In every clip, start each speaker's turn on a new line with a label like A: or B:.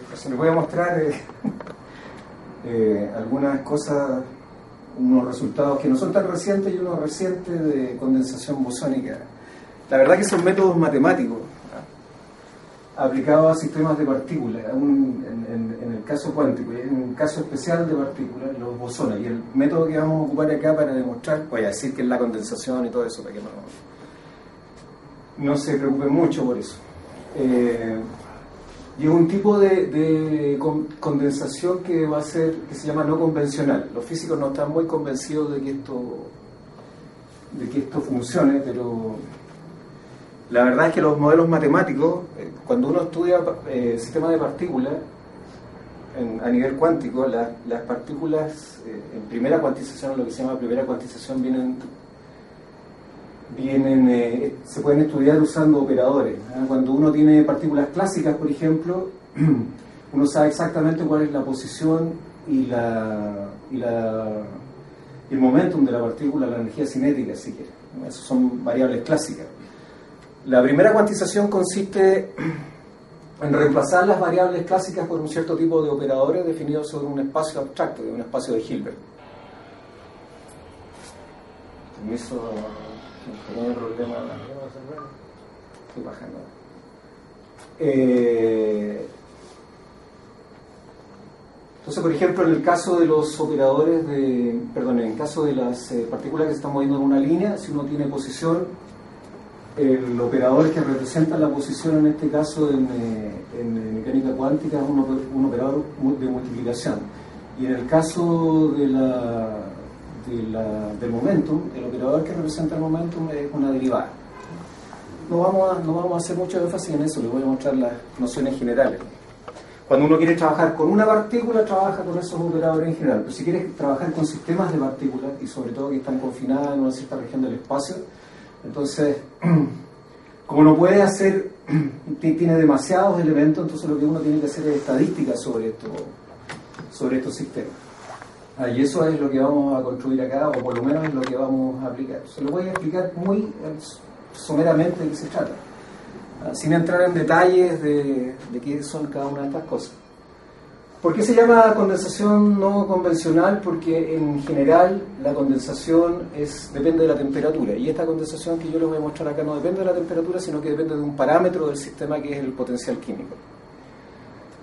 A: Entonces les voy a mostrar algunas cosas, unos resultados que no son tan recientes y unos recientes de condensación bosónica. La verdad que son métodos matemáticos aplicados a sistemas de partículas, en el caso cuántico, y en un caso especial de partículas, los bosones. Y el método que vamos a ocupar acá para demostrar, voy a decir que es la condensación y todo eso, para que no se preocupen mucho por eso. Y es un tipo de condensación que va a ser, que se llama no convencional. Los físicos no están muy convencidos de que esto funcione, pero la verdad es que los modelos matemáticos, cuando uno estudia sistemas de partículas a nivel cuántico, las partículas en primera cuantización, lo que se llama primera cuantización, se pueden estudiar usando operadores. Cuando uno tiene partículas clásicas, por ejemplo, uno sabe exactamente cuál es la posición y el momentum de la partícula, la energía cinética, si quiere. Esas son variables clásicas. La primera cuantización consiste en reemplazar las variables clásicas por un cierto tipo de operadores definidos sobre un espacio abstracto, un espacio de Hilbert. Permiso, no hay problema. Estoy bajando. Entonces, por ejemplo, en el caso de los operadores en el caso de las partículas que se están moviendo en una línea, si uno tiene posición, el operador que representa la posición en este caso en mecánica cuántica es un operador de multiplicación. Y en el caso del momentum, el operador que representa el momentum es una derivada. No vamos a hacer mucho énfasis en eso, les voy a mostrar las nociones generales. Cuando uno quiere trabajar con una partícula, trabaja con esos operadores en general. Pero si quiere trabajar con sistemas de partículas, y sobre todo que están confinadas en una cierta región del espacio, entonces, como no puede hacer, tiene demasiados elementos, entonces lo que uno tiene que hacer es estadística sobre estos sistemas. Y eso es lo que vamos a construir acá, o por lo menos es lo que vamos a aplicar. Se lo voy a explicar muy someramente de qué se trata, sin entrar en detalles de qué son cada una de estas cosas. ¿Por qué se llama condensación no convencional? Porque en general la condensación depende de la temperatura, y esta condensación que yo les voy a mostrar acá no depende de la temperatura, sino que depende de un parámetro del sistema que es el potencial químico.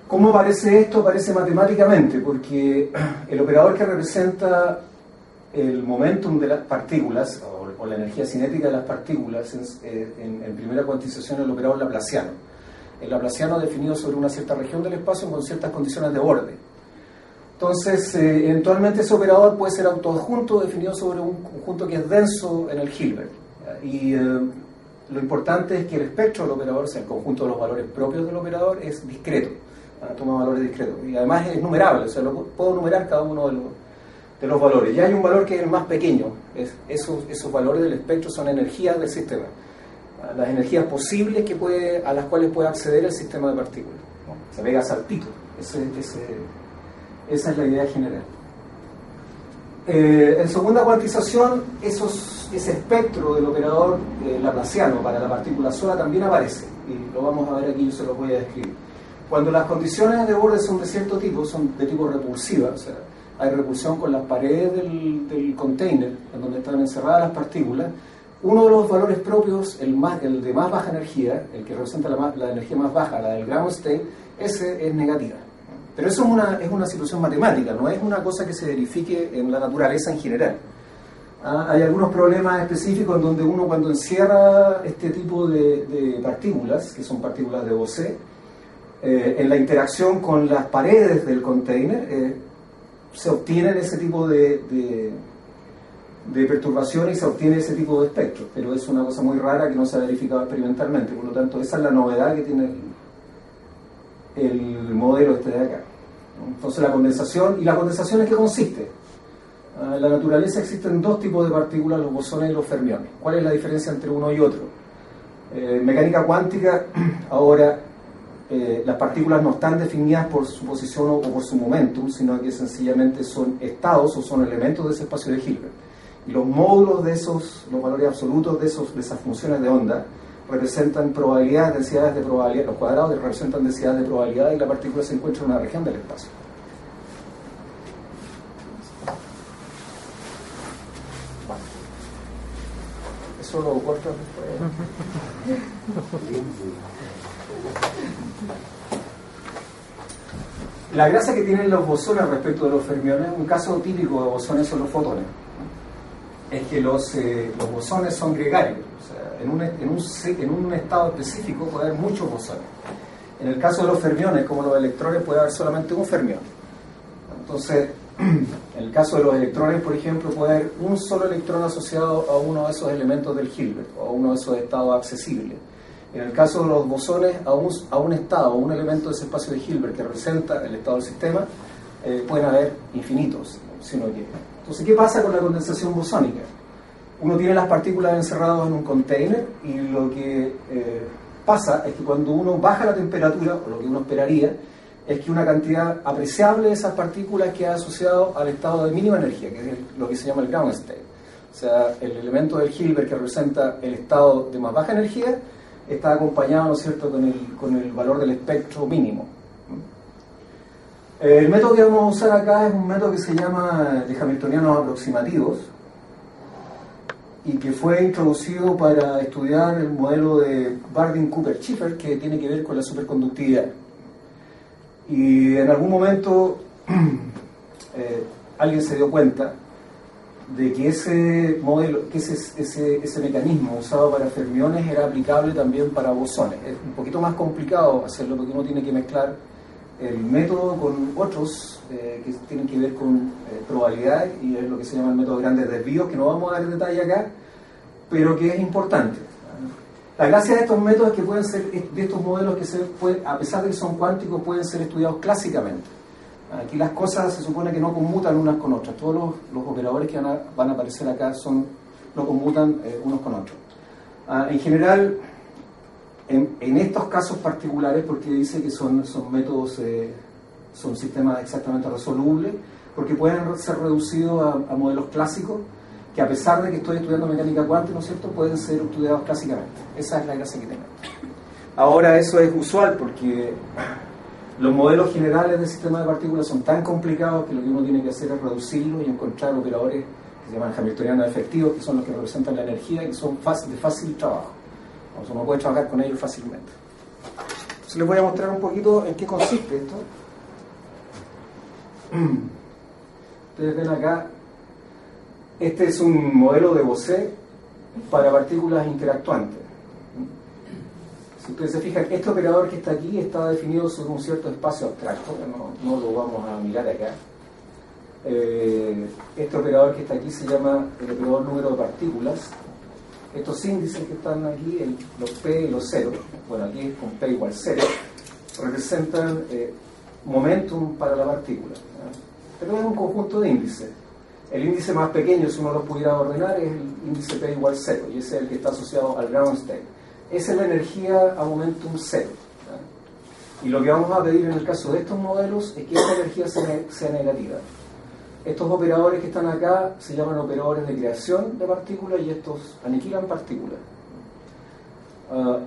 A: ¿Cómo aparece esto? Aparece matemáticamente, porque el operador que representa el momentum de las partículas, o la energía cinética de las partículas, en primera cuantización el operador laplaciano. El laplaciano definido sobre una cierta región del espacio con ciertas condiciones de borde. Entonces, eventualmente ese operador puede ser autoadjunto, definido sobre un conjunto que es denso en el Hilbert. Y lo importante es que el espectro del operador, o sea, el conjunto de los valores propios del operador, es discreto. Toma valores discretos. Y además es numerable, o sea, puedo numerar cada uno de los valores. Ya hay un valor que es el más pequeño. Esos valores del espectro son energías del sistema. Las energías posibles a las cuales puede acceder el sistema de partículas. Se pega saltito. Esa es la idea general. En segunda cuantización, ese espectro del operador laplaciano para la partícula sola también aparece. Y lo vamos a ver aquí, yo se lo voy a describir. Cuando las condiciones de borde son de cierto tipo, son de tipo repulsiva, o sea, hay repulsión con las paredes del container en donde están encerradas las partículas, uno de los valores propios, el de más baja energía, el que representa la energía más baja, la del ground state, ese es negativa. Pero eso es una situación matemática, no es una cosa que se verifique en la naturaleza en general. Hay algunos problemas específicos en donde uno, cuando encierra este tipo de partículas, que son partículas de Bose, en la interacción con las paredes del container, se obtienen ese tipo de perturbaciones y se obtiene ese tipo de espectro, pero es una cosa muy rara que no se ha verificado experimentalmente. Por lo tanto, esa es la novedad que tiene el modelo de acá. Entonces, la condensación, ¿y la condensación en qué consiste? En la naturaleza existen dos tipos de partículas, los bosones y los fermiones. ¿Cuál es la diferencia entre uno y otro? En mecánica cuántica, ahora las partículas no están definidas por su posición o por su momentum, sino que sencillamente son estados o son elementos de ese espacio de Hilbert. Y los módulos de los valores absolutos de esas funciones de onda, representan probabilidades, densidades de probabilidad, los cuadrados representan densidades de probabilidad y la partícula se encuentra en una región del espacio. Bueno, eso lo corto después. La gracia que tienen los bosones respecto de los fermiones, un caso típico de bosones son los fotones, es que los bosones son gregarios, o sea, en un estado específico puede haber muchos bosones. En el caso de los fermiones, como los electrones, puede haber solamente un fermión. Entonces, en el caso de los electrones, por ejemplo, puede haber un solo electrón asociado a uno de esos elementos del Hilbert, o a uno de esos estados accesibles. En el caso de los bosones, a un estado, a un elemento de ese espacio de Hilbert que representa el estado del sistema, pueden haber infinitos, si uno quiere. Entonces, ¿qué pasa con la condensación bosónica? Uno tiene las partículas encerradas en un container y lo que pasa es que cuando uno baja la temperatura, o lo que uno esperaría, es que una cantidad apreciable de esas partículas queda asociado al estado de mínima energía, que es lo que se llama el ground state. O sea, el elemento del Hilbert que representa el estado de más baja energía está acompañado, ¿no es cierto?, con el valor del espectro mínimo. El método que vamos a usar acá es un método que se llama de hamiltonianos aproximativos y que fue introducido para estudiar el modelo de Bardeen-Cooper-Schiffer, que tiene que ver con la superconductividad. Y en algún momento alguien se dio cuenta de que ese modelo, que ese mecanismo usado para fermiones era aplicable también para bosones. Es un poquito más complicado hacerlo porque uno tiene que mezclar el método con otros que tienen que ver con probabilidades, y es lo que se llama el método de grandes desvíos, que no vamos a dar detalle acá, pero que es importante. La gracia de estos métodos es que pueden ser, de estos modelos que a pesar de que son cuánticos, pueden ser estudiados clásicamente. Aquí las cosas se supone que no conmutan unas con otras. Todos los operadores que van a aparecer acá no conmutan unos con otros. En general, en estos casos particulares, porque dice que son métodos, son sistemas exactamente resolubles, porque pueden ser reducidos a modelos clásicos, que a pesar de que estoy estudiando mecánica cuántica, ¿no es cierto?, pueden ser estudiados clásicamente. Esa es la gracia que tenemos. Ahora, eso es usual porque los modelos generales del sistema de partículas son tan complicados que lo que uno tiene que hacer es reducirlos y encontrar operadores que se llaman hamiltonianos efectivos, que son los que representan la energía y que son de fácil trabajo. O sea, uno puede trabajar con ellos fácilmente. Entonces les voy a mostrar un poquito en qué consiste esto. Ustedes ven acá, este es un modelo de Bose para partículas interactuantes. Si ustedes se fijan, este operador que está aquí está definido sobre un cierto espacio abstracto, que no lo vamos a mirar acá. Este operador que está aquí se llama el operador número de partículas. Estos índices que están aquí, los P y los 0, bueno, aquí es con P igual 0, representan momentum para la partícula. Pero es un conjunto de índices. El índice más pequeño, si uno los pudiera ordenar, es el índice P igual 0, y ese es el que está asociado al ground state. Esa es la energía a momentum 0. Y lo que vamos a pedir en el caso de estos modelos es que esa energía sea negativa. Estos operadores que están acá se llaman operadores de creación de partículas y estos aniquilan partículas.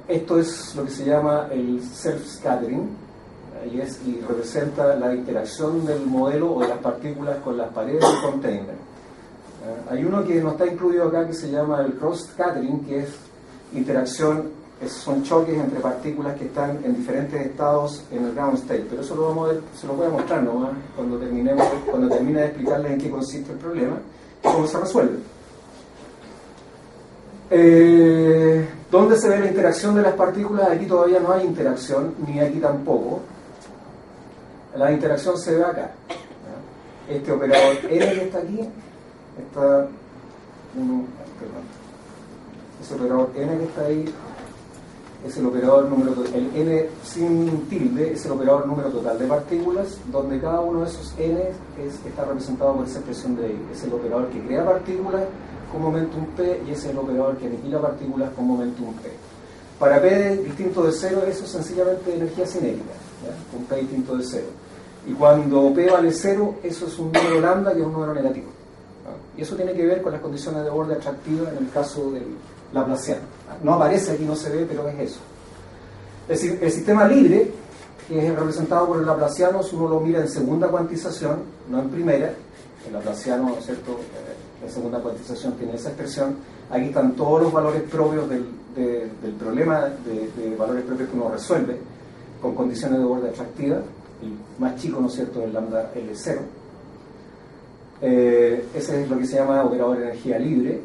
A: Esto es lo que se llama el self-scattering y representa la interacción del modelo o de las partículas con las paredes del container. Hay uno que no está incluido acá que se llama el cross-scattering, que es interacción, son choques entre partículas que están en diferentes estados en el ground state, pero eso lo vamos a ver, se lo voy a mostrar nomás cuando termine de explicarles en qué consiste el problema y cómo se resuelve. ¿Dónde se ve la interacción de las partículas? Aquí todavía no hay interacción, ni aquí tampoco. La interacción se ve acá. Este operador N que está aquí, ese operador N que está ahí es el operador número total. El N sin tilde es el operador número total de partículas, donde cada uno de esos N está representado por esa expresión de ahí. Es el operador que crea partículas con momentum P y ese es el operador que aniquila partículas con momentum P. Para P distinto de 0, eso es sencillamente energía cinética, con P distinto de 0. Y cuando P vale 0, eso es un número lambda que es un número negativo. Y eso tiene que ver con las condiciones de borde atractiva en el caso laplaciano. No aparece aquí, no se ve, pero es eso. El sistema libre, que es representado por el laplaciano, si uno lo mira en segunda cuantización, no en primera, el laplaciano, ¿no es cierto?, en segunda cuantización tiene esa expresión. Aquí están todos los valores propios del problema de valores propios que uno resuelve con condiciones de borde atractiva. El más chico, ¿no es cierto?, es el lambda L0. Ese es lo que se llama operador de energía libre.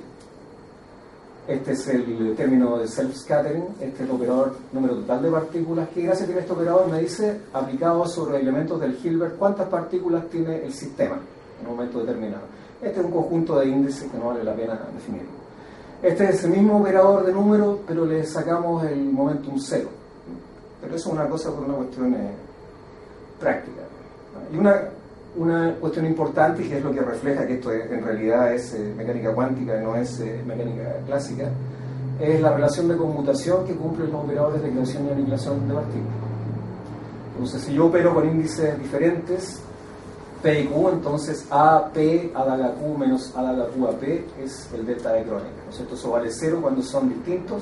A: Este es el término de self-scattering. Este es el operador número total de partículas. ¿Qué gracia tiene este operador? Me dice, aplicado sobre elementos del Hilbert, cuántas partículas tiene el sistema en un momento determinado. Este es un conjunto de índices que no vale la pena definir. Este es el mismo operador de números, pero le sacamos el momentum cero. Pero eso es una cosa por una cuestión práctica. Y una cuestión importante, y que es lo que refleja que esto en realidad es mecánica cuántica y no es mecánica clásica, es la relación de conmutación que cumplen los operadores de creación y aniquilación de partículas. Entonces, si yo opero con índices diferentes, P y Q, entonces AP a daga Q menos a daga Q a P es el delta de Kronecker, ¿no es cierto? Eso vale 0 cuando son distintos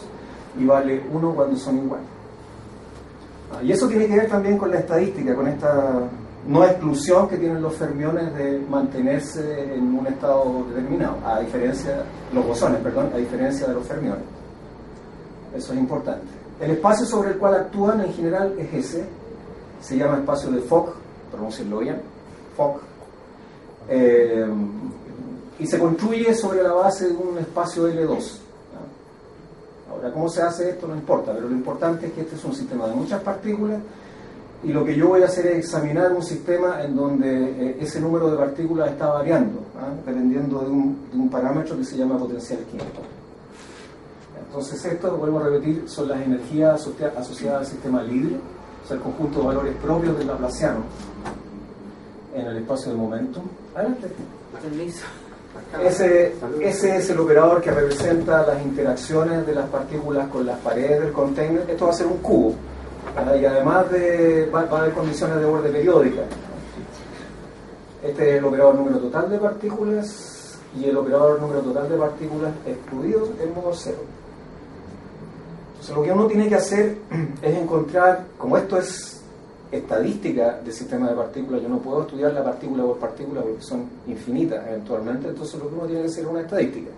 A: y vale 1 cuando son iguales. Y eso tiene que ver también con la estadística, con esta no exclusión que tienen los fermiones de mantenerse en un estado determinado, a diferencia, los bosones, perdón, a diferencia de los fermiones. Eso es importante. El espacio sobre el cual actúan en general es ese, se llama espacio de Fock, pronúncienlo bien, Fock, y se construye sobre la base de un espacio L2. Ahora, ¿cómo se hace esto? No importa, pero lo importante es que este es un sistema de muchas partículas y lo que yo voy a hacer es examinar un sistema en donde ese número de partículas está variando, dependiendo de un parámetro que se llama potencial químico. Entonces esto, vuelvo a repetir, son las energías asociadas al sistema libre, o sea, el conjunto de valores propios del laplaciano en el espacio de momentum. Adelante. Ese es el operador que representa las interacciones de las partículas con las paredes del container. Esto va a ser un cubo, ¿verdad? Y además va a haber condiciones de borde periódica. Este es el operador número total de partículas y el operador número total de partículas excluidos en modo cero. Entonces lo que uno tiene que hacer es encontrar, como esto es estadística del sistema de partículas, yo no puedo estudiar la partícula por partícula porque son infinitas eventualmente, entonces lo que uno tiene que hacer es una estadística.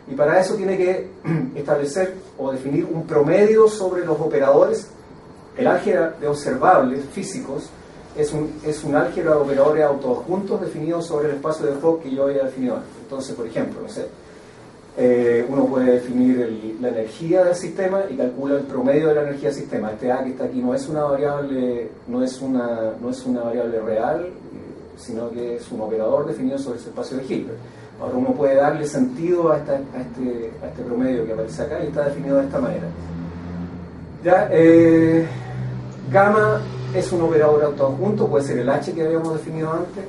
A: Y para eso tiene que establecer o definir un promedio sobre los operadores. El álgebra de observables físicos es un álgebra de operadores autoadjuntos definidos sobre el espacio de Fock que yo había definido antes. Entonces, por ejemplo, no sé, uno puede definir la energía del sistema y calcula el promedio de la energía del sistema. Este A que está aquí no es una variable, no es una variable real, sino que es un operador definido sobre ese espacio de Hilbert. Ahora uno puede darle sentido a este promedio que aparece acá y está definido de esta manera. Ya, gamma es un operador autoadjunto, puede ser el H que habíamos definido antes.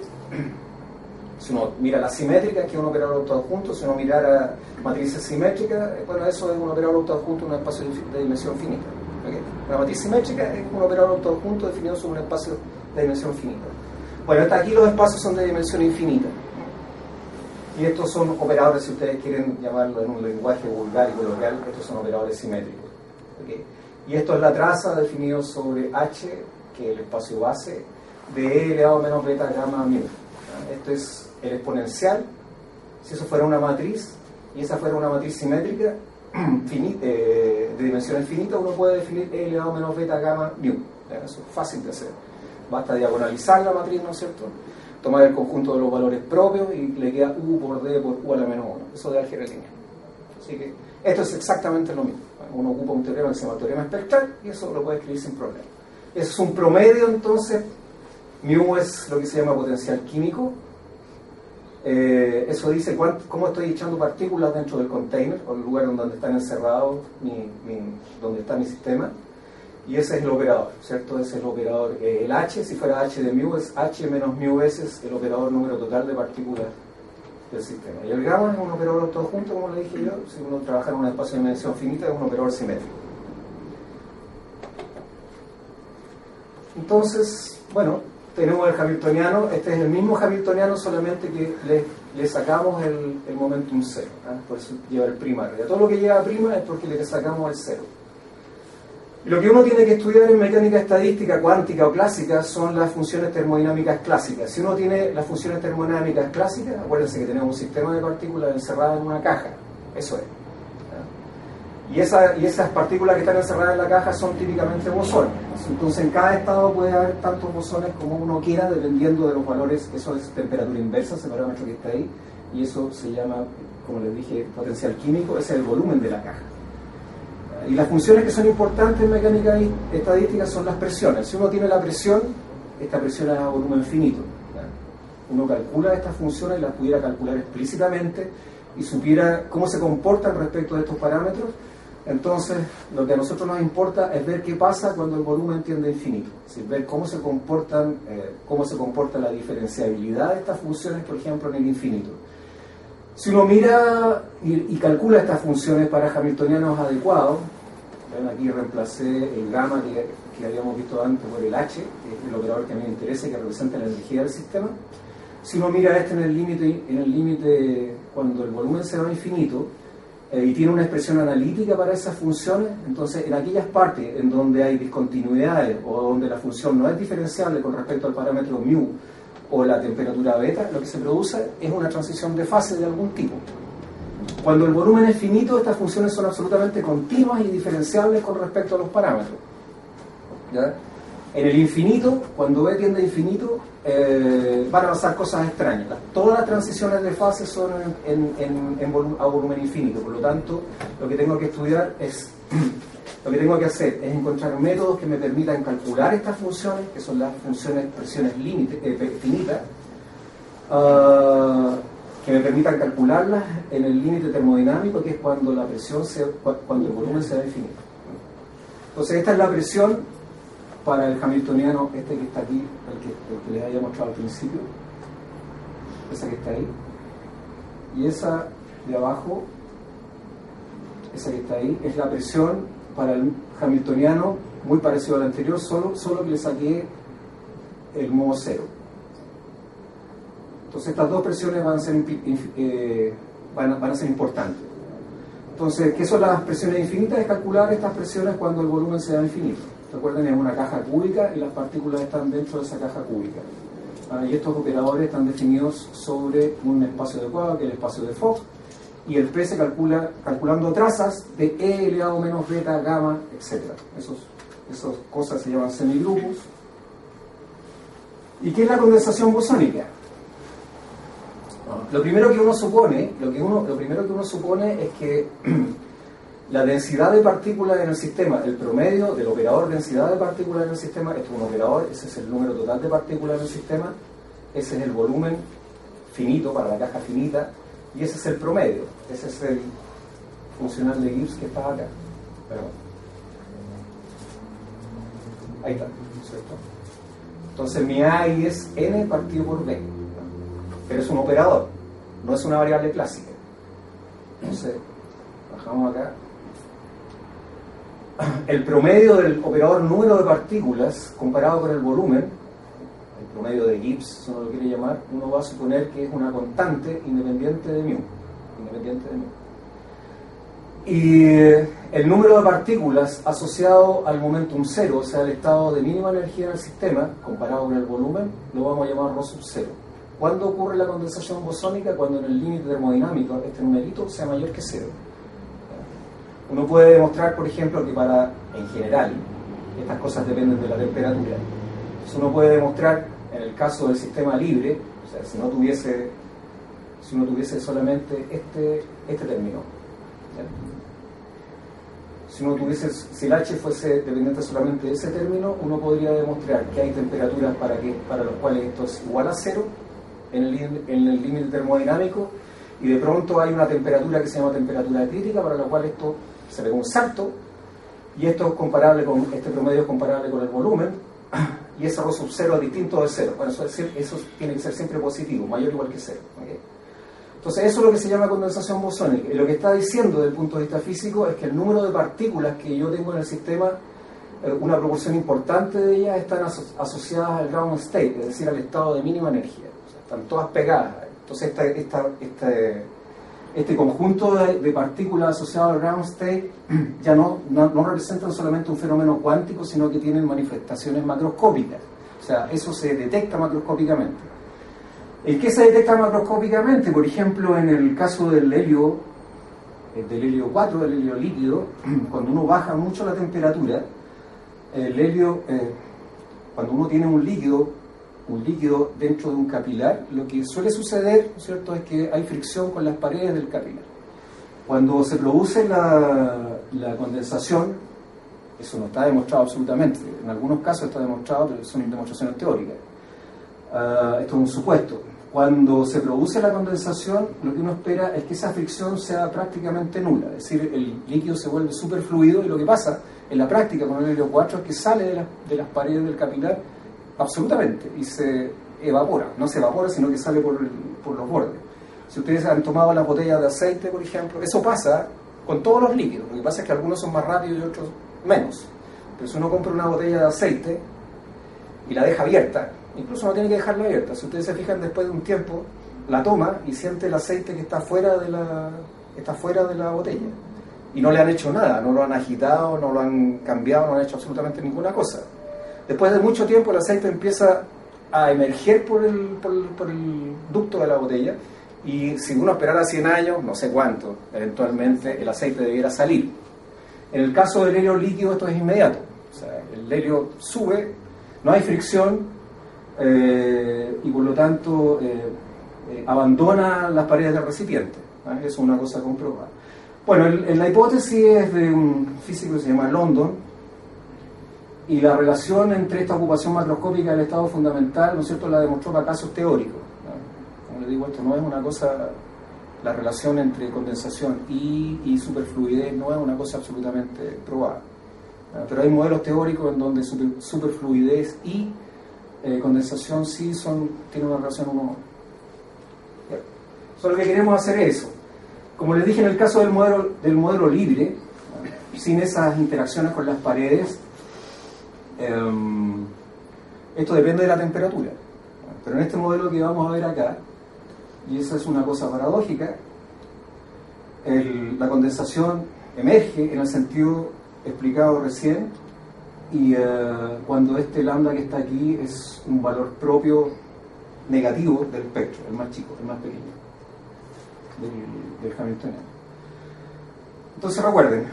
A: Si uno mira la simétrica, que es un operador autoadjunto, si uno mirara matrices simétricas, bueno, eso es un operador autoadjunto en un espacio de dimensión finita. ¿Okay? Una matriz simétrica es un operador autoadjunto definido sobre un espacio de dimensión finita. Bueno, hasta aquí los espacios son de dimensión infinita. Y estos son operadores, si ustedes quieren llamarlo en un lenguaje vulgar y coloquial, estos son operadores simétricos. ¿Okay? Y esto es la traza definido sobre H, que es el espacio base, de E elevado a menos beta gamma mu. Esto es el exponencial. Si eso fuera una matriz y esa fuera una matriz simétrica de dimensión infinita, uno puede definir E elevado a menos beta gamma mu. Eso es fácil de hacer. Basta diagonalizar la matriz, ¿no es cierto? Tomar el conjunto de los valores propios y le queda U por D por U a la menos 1. Eso de álgebra lineal. Así que esto es exactamente lo mismo. Uno ocupa un teorema que se llama teorema espectral y eso lo puede escribir sin problema. Eso es un promedio, entonces. Mu es lo que se llama potencial químico. Eso dice cómo estoy echando partículas dentro del container o el lugar donde están encerrados donde está mi sistema. Y ese es el operador, ¿cierto? Ese es el operador. El H, si fuera H de mu, es H menos mu veces el operador número total de partículas del sistema. Y el gamma es un operador autoadjunto, como le dije yo. Si uno trabaja en un espacio de dimensión finita, es un operador simétrico. Entonces, bueno, tenemos el Hamiltoniano. Este es el mismo Hamiltoniano, solamente que le sacamos el momentum cero, ¿eh? Por eso lleva el prima arriba. Todo lo que lleva prima es porque le sacamos el cero. Y lo que uno tiene que estudiar en mecánica estadística, cuántica o clásica son las funciones termodinámicas clásicas. Si uno tiene las funciones termodinámicas clásicas, acuérdense que tenemos un sistema de partículas encerradas en una caja. Eso es. Y esas partículas que están encerradas en la caja son típicamente bosones. Entonces en cada estado puede haber tantos bosones como uno quiera, dependiendo de los valores. Eso es temperatura inversa, ese parámetro que está ahí, y eso se llama, como les dije, potencial químico. Ese es el volumen de la caja. Y las funciones que son importantes en mecánica estadística son las presiones. Si uno tiene la presión, esta presión es a volumen finito. Uno calcula estas funciones y las pudiera calcular explícitamente y supiera cómo se comportan respecto de estos parámetros. Entonces, lo que a nosotros nos importa es ver qué pasa cuando el volumen tiende a infinito. Es decir, ver cómo se comporta la diferenciabilidad de estas funciones, por ejemplo, en el infinito. Si uno mira y calcula estas funciones para hamiltonianos adecuados, ven, aquí reemplacé el gamma que habíamos visto antes por el H, que es el operador que a mí me interesa y que representa la energía del sistema. Si uno mira este en el límite cuando el volumen se va a infinito, y tiene una expresión analítica para esas funciones, entonces en aquellas partes en donde hay discontinuidades o donde la función no es diferenciable con respecto al parámetro mu o la temperatura beta, lo que se produce es una transición de fase de algún tipo. Cuando el volumen es finito, estas funciones son absolutamente continuas y diferenciables con respecto a los parámetros. ¿Ya? En el infinito, cuando B tiende a infinito, van a pasar cosas extrañas. Todas las transiciones de fase son a volumen infinito. Por lo tanto, lo que tengo que estudiar lo que tengo que hacer es encontrar métodos que me permitan calcular estas funciones, que son las funciones presiones finitas, que me permitan calcularlas en el límite termodinámico, que es cuando cuando el volumen sea infinito. Entonces, esta es la presión para el hamiltoniano, este que está aquí, el que les había mostrado al principio, esa que está ahí, y esa de abajo, esa que está ahí, es la presión para el hamiltoniano, muy parecido al anterior, solo que le saqué el modo cero. Entonces estas dos presiones van a ser importantes. Entonces, ¿qué son las presiones infinitas? Es calcular estas presiones cuando el volumen sea infinito. Recuerden, es una caja cúbica y las partículas están dentro de esa caja cúbica. Y estos operadores están definidos sobre un espacio adecuado, que es el espacio de Fock, y el P se calcula calculando trazas de E elevado menos beta, gamma, etc. Esas cosas se llaman semigrupos. ¿Y qué es la condensación bosónica? Lo primero que uno supone es que la densidad de partículas en el sistema, el promedio del operador densidad de partículas en el sistema, esto es un operador, ese es el número total de partículas en el sistema, ese es el volumen finito para la caja finita, y ese es el promedio, ese es el funcional de Gibbs que está acá. Perdón. Ahí está, ¿cierto? Entonces mi AI es n partido por b, pero es un operador, no es una variable clásica. Entonces, bajamos acá. El promedio del operador número de partículas comparado con el volumen, el promedio de Gibbs, si uno lo quiere llamar, uno va a suponer que es una constante independiente de mu. Y el número de partículas asociado al momentum cero, o sea, el estado de mínima energía en el sistema, comparado con el volumen, lo vamos a llamar ρ sub 0. ¿Cuándo ocurre la condensación bosónica? Cuando en el límite termodinámico este numerito sea mayor que 0. Uno puede demostrar, por ejemplo, que en general, estas cosas dependen de la temperatura. Entonces uno puede demostrar, en el caso del sistema libre, o sea, si uno tuviese solamente este término, ¿ya? Si el H fuese dependiente solamente de ese término, uno podría demostrar que hay temperaturas para los cuales esto es igual a 0 en el límite termodinámico, y de pronto hay una temperatura que se llama temperatura crítica para la cual esto se pega un salto, y esto es comparable este promedio es comparable con el volumen, y ese ρ sub 0 es distinto de 0. Bueno, eso tiene que ser siempre positivo, mayor o igual que 0. ¿Okay? Entonces eso es lo que se llama condensación bosónica, y lo que está diciendo desde el punto de vista físico es que el número de partículas que yo tengo en el sistema una proporción importante de ellas están asociadas al ground state, es decir, al estado de mínima energía. O sea, están todas pegadas. Entonces este conjunto de partículas asociadas al ground state ya no representan solamente un fenómeno cuántico, sino que tienen manifestaciones macroscópicas. O sea, eso se detecta macroscópicamente. ¿El qué se detecta macroscópicamente? Por ejemplo, en el caso del helio 4, del helio líquido, cuando uno baja mucho la temperatura, el helio, cuando uno tiene un líquido dentro de un capilar, lo que suele suceder, ¿no es cierto?, es que hay fricción con las paredes del capilar. Cuando se produce la condensación, eso no está demostrado absolutamente, en algunos casos está demostrado, pero son demostraciones teóricas. Esto es un supuesto. Cuando se produce la condensación, lo que uno espera es que esa fricción sea prácticamente nula, es decir, el líquido se vuelve superfluido, y lo que pasa en la práctica con el helio 4 es que sale de las paredes del capilar absolutamente y se evapora. No se evapora, sino que sale por los bordes. Si ustedes han tomado las botellas de aceite, por ejemplo, eso pasa con todos los líquidos. Lo que pasa es que algunos son más rápidos y otros menos. Pero si uno compra una botella de aceite y la deja abierta, incluso no tiene que dejarla abierta, si ustedes se fijan, después de un tiempo la toma y siente el aceite que está fuera de la botella, y no le han hecho nada, no lo han agitado, no lo han cambiado, no han hecho absolutamente ninguna cosa. Después de mucho tiempo el aceite empieza a emerger por el ducto de la botella, y si uno esperara 100 años, no sé cuánto, eventualmente el aceite debiera salir. En el caso del helio líquido esto es inmediato. O sea, el helio sube, no hay fricción, y por lo tanto abandona las paredes del recipiente. Eso es una cosa comprobada. Bueno, la hipótesis es de un físico que se llama London, y la relación entre esta ocupación macroscópica del estado fundamental, ¿no es cierto?, la demostró para casos teóricos, ¿no? Como les digo, esto no es una cosa, la relación entre condensación y superfluidez no es una cosa absolutamente probada, ¿no? Pero hay modelos teóricos en donde superfluidez y condensación sí tienen una relación uno. Solo que queremos hacer eso. Como les dije, en el caso del modelo libre, sin esas interacciones con las paredes, esto depende de la temperatura. Pero en este modelo que vamos a ver acá, y esa es una cosa paradójica, la condensación emerge en el sentido explicado recién, y cuando este lambda que está aquí es un valor propio negativo del espectro, el más chico, el más pequeño del Hamiltoniano. Entonces recuerden,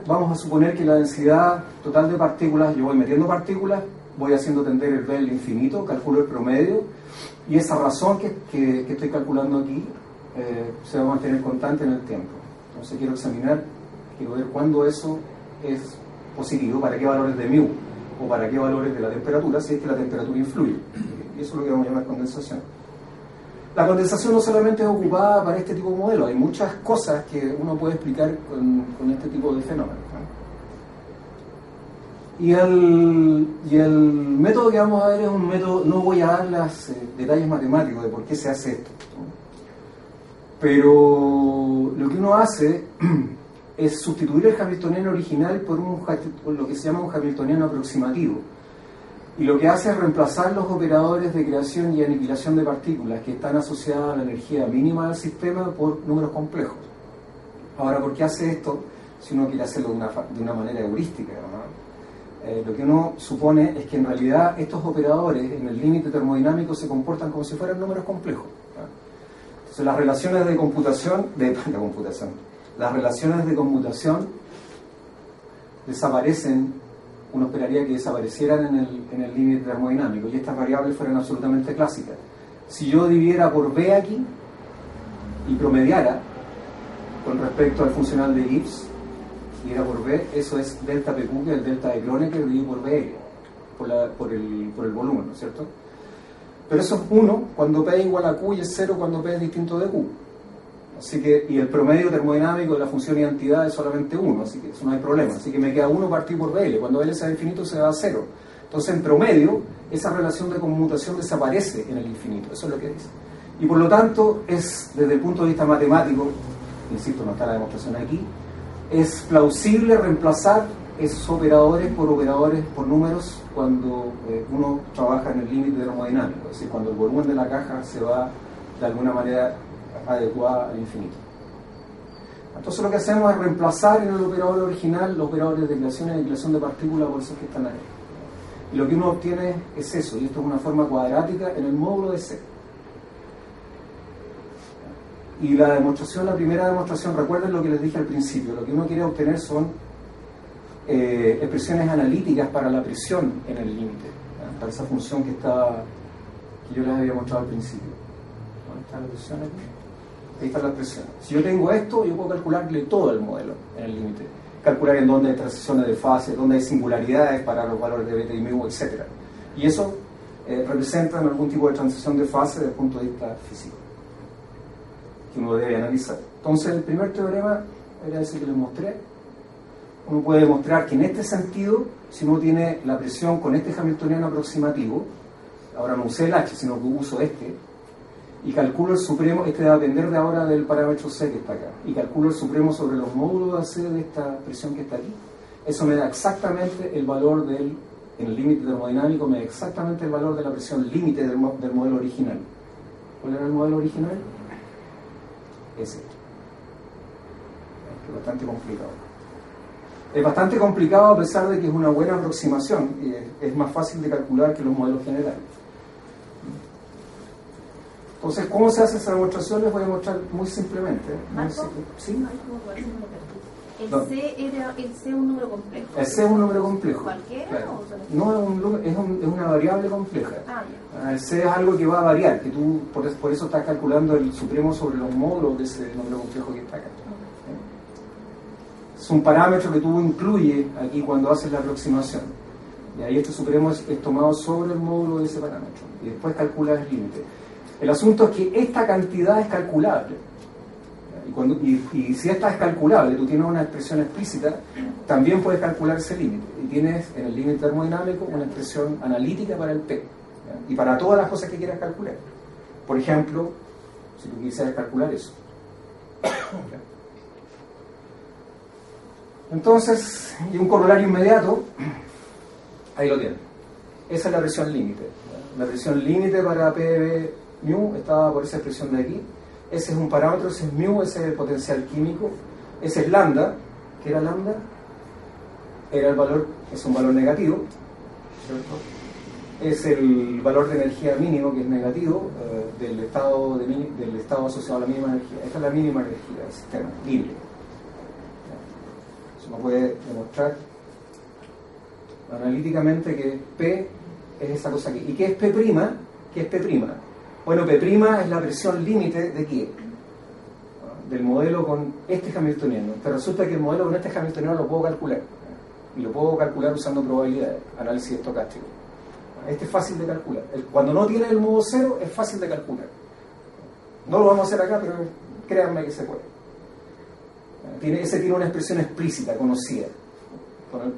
A: vamos a suponer que la densidad total de partículas, yo voy metiendo partículas, voy haciendo tender el B al infinito, calculo el promedio, y esa razón que estoy calculando aquí se va a mantener constante en el tiempo. Entonces quiero ver cuándo eso es positivo, para qué valores de mu o para qué valores de la temperatura, si es que la temperatura influye. Y eso es lo que vamos a llamar condensación. La condensación no solamente es ocupada para este tipo de modelos, hay muchas cosas que uno puede explicar con este tipo de fenómenos, ¿no? Y el método que vamos a ver es un método, no voy a dar los detalles matemáticos de por qué se hace esto, ¿no? Pero lo que uno hace es sustituir el hamiltoniano original por lo que se llama un hamiltoniano aproximativo. Y lo que hace es reemplazar los operadores de creación y aniquilación de partículas que están asociadas a la energía mínima del sistema por números complejos. Ahora, ¿por qué hace esto si uno quiere hacerlo de una manera heurística, ¿no? Lo que uno supone es que en realidad estos operadores en el límite termodinámico se comportan como si fueran números complejos, ¿no? Entonces las relaciones de computación, las relaciones de conmutación desaparecen. Uno esperaría que desaparecieran en el límite termodinámico y estas variables fueran absolutamente clásicas. Si yo dividiera por B aquí y promediara con respecto al funcional de Gibbs, dividiera por B, eso es delta PQ, que es el delta de Kronecker dividido por BL, por el volumen, ¿no es cierto? Pero eso es 1 cuando P es igual a Q y es 0 cuando P es distinto de Q. Así que, y el promedio termodinámico de la función identidad es solamente 1, así que eso no hay problema. Así que me queda 1 partido por BL. Cuando BL sea infinito se va a 0. Entonces, en promedio, esa relación de conmutación desaparece en el infinito. Eso es lo que dice. Y por lo tanto, es desde el punto de vista matemático, insisto, no está la demostración aquí, es plausible reemplazar esos operadores por números cuando uno trabaja en el límite termodinámico, es decir, cuando el volumen de la caja se va de alguna manera adecuada al infinito. Entonces lo que hacemos es reemplazar en el operador original los operadores de creación y aniquilación de partículas por esos que están ahí. Y lo que uno obtiene es eso, y esto es una forma cuadrática en el módulo de C. Y la demostración, la primera demostración, recuerden lo que les dije al principio, lo que uno quiere obtener son expresiones analíticas para la presión en el límite, para esa función que yo les había mostrado al principio. ¿Dónde está la presión aquí? Ahí está la presión. Si yo tengo esto, yo puedo calcularle todo el modelo en el límite. Calcular en dónde hay transiciones de fase, dónde hay singularidades para los valores de beta y mu, etc. Y eso representa algún tipo de transición de fase desde el punto de vista físico, que uno debe analizar. Entonces, el primer teorema era ese que les mostré. Uno puede demostrar que en este sentido, si uno tiene la presión con este hamiltoniano aproximativo, ahora no usé el H, sino que uso este, y calculo el supremo, este va a depender de ahora del parámetro C que está acá, y calculo el supremo sobre los módulos AC de esta presión que está aquí, eso me da exactamente el valor en el límite termodinámico, me da exactamente el valor de la presión límite del modelo original. ¿Cuál era el modelo original? Ese. Es bastante complicado. Es bastante complicado a pesar de que es una buena aproximación, y es más fácil de calcular que los modelos generales. Entonces, ¿cómo se hace esa demostración? Les voy a mostrar muy simplemente.
B: Marco,
A: ¿Sí?
B: El C es un número complejo.
A: El C es un número complejo.
B: ¿Cualquiera?
A: Claro.
B: No,
A: Es una variable compleja.
B: ya.
A: El C es algo que va a variar, que tú por eso estás calculando el supremo sobre los módulos de ese número complejo que está acá. Es un parámetro que tú incluyes aquí cuando haces la aproximación. Y ahí este supremo es tomado sobre el módulo de ese parámetro. Y después calculas el límite. El asunto es que esta cantidad es calculable. Y si esta es calculable, tú tienes una expresión explícita, también puedes calcular ese límite. Y tienes en el límite termodinámico una expresión analítica para el P. ¿Ya? Y para todas las cosas que quieras calcular. Por ejemplo, si tú quisieras calcular eso. ¿Ya? Entonces, y un corolario inmediato, ahí lo tienen. Esa es la presión límite. ¿Ya? La presión límite para P mu estaba por esa expresión de aquí. Ese es un parámetro, ese es mu, ese es el potencial químico, ese es lambda. ¿Qué era lambda? Era el valor, es un valor negativo, ¿cierto? Es el valor de energía mínimo, que es negativo, del estado asociado a la mínima energía. Esta es la mínima energía del sistema, libre. Eso uno puede demostrar analíticamente que P es esa cosa aquí. ¿Y qué es P'? ¿Qué es P'? Bueno, P' es la presión límite de ¿qué? Del modelo con este hamiltoniano. Pero resulta que el modelo con este hamiltoniano lo puedo calcular. Y lo puedo calcular usando probabilidades, análisis estocástico. Este es fácil de calcular. Cuando no tiene el modo cero, es fácil de calcular. No lo vamos a hacer acá, pero créanme que se puede. Ese tiene una expresión explícita, conocida,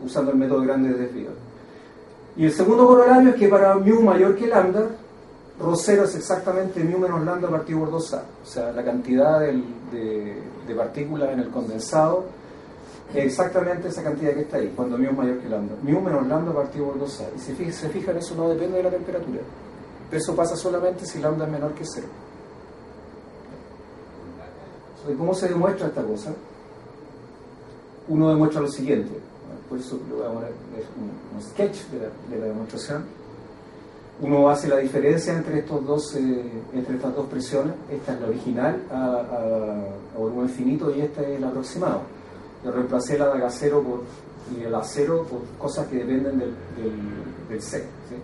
A: usando el método grande de desvío. Y el segundo corolario es que para mu mayor que lambda, ρ0 es exactamente mu menos lambda partido por 2a. O sea, la cantidad de partículas en el condensado es exactamente esa cantidad que está ahí, cuando mu es mayor que lambda. Mu menos lambda partido por 2a. Y si se fijan, eso no depende de la temperatura. Eso pasa solamente si lambda es menor que 0. ¿Cómo se demuestra esta cosa? Uno demuestra lo siguiente. Por eso lo voy a poner un sketch de la demostración. Uno hace la diferencia entre estas dos presiones. Esta es la original a volumen finito y esta es el aproximado. Yo reemplacé la de H0 y el A0 por cosas que dependen del C. ¿Sí?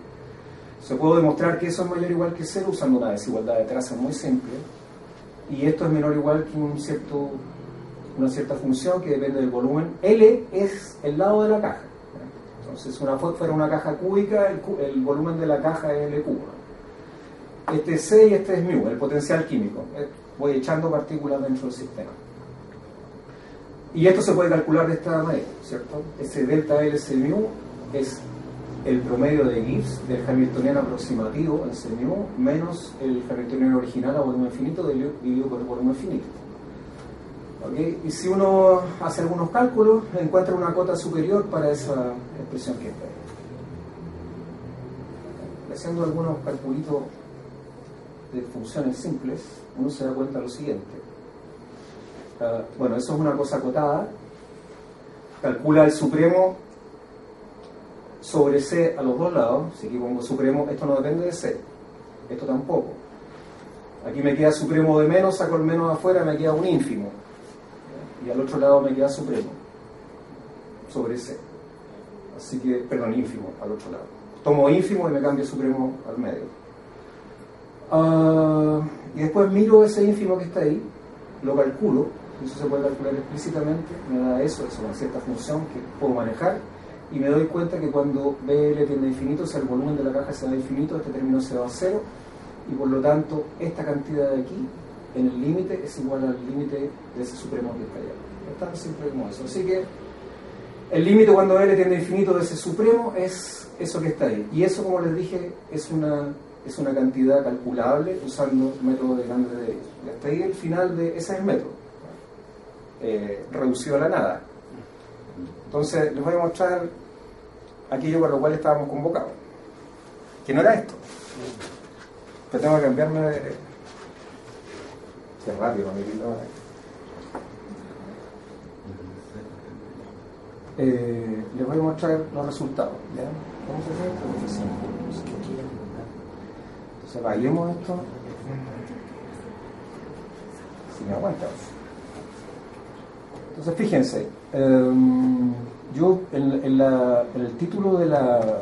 A: Se puede demostrar que eso es mayor o igual que 0 usando una desigualdad de traza muy simple. Y esto es menor o igual que una cierta función que depende del volumen. L es el lado de la caja. Entonces, si fuera una caja cúbica, el volumen de la caja es L cubo. Este es C y este es mu, el potencial químico. Voy echando partículas dentro del sistema. Y esto se puede calcular de esta manera, ¿cierto? Ese delta L, C mu, es el promedio de Gibbs del hamiltoniano aproximativo en C mu menos el hamiltoniano original a volumen finito dividido por el volumen finito. ¿Okay? Y si uno hace algunos cálculos, encuentra una cota superior para esa expresión que está ahí. Haciendo algunos calculitos de funciones simples, uno se da cuenta de lo siguiente. Bueno, eso es una cosa acotada. Calcula el supremo sobre C a los dos lados. Si aquí pongo supremo, esto no depende de C. Esto tampoco. Aquí me queda supremo de menos, saco el menos afuera, me queda un ínfimo. Y al otro lado me queda supremo sobre C. Así que, perdón, ínfimo al otro lado. Tomo ínfimo y me cambio supremo al medio. Y después miro ese ínfimo que está ahí, lo calculo, eso se puede calcular explícitamente, me da eso, es una cierta función que puedo manejar, y me doy cuenta que cuando BL tiende a infinito, o sea, el volumen de la caja se va a infinito, este término se va a cero, y por lo tanto, esta cantidad de aquí, en el límite, es igual al límite de ese supremo que está allá. Es tan simple como eso. Así que, el límite cuando BL tiende a infinito de ese supremo es eso que está ahí. Y eso, como les dije, es una cantidad calculable usando el método de grande de ellos. Y hasta ahí el final de... Ese es el método. Reducido a la nada. Entonces, les voy a mostrar aquello para lo cual estábamos convocados. Que no era esto. Pero tengo que cambiarme de... Qué rápido, mi vida. Les voy a mostrar los resultados. ¿Ya? Vamos a hacer esto. Entonces, bailemos esto. Si me aguanta. Entonces, fíjense. Yo, en el título de la...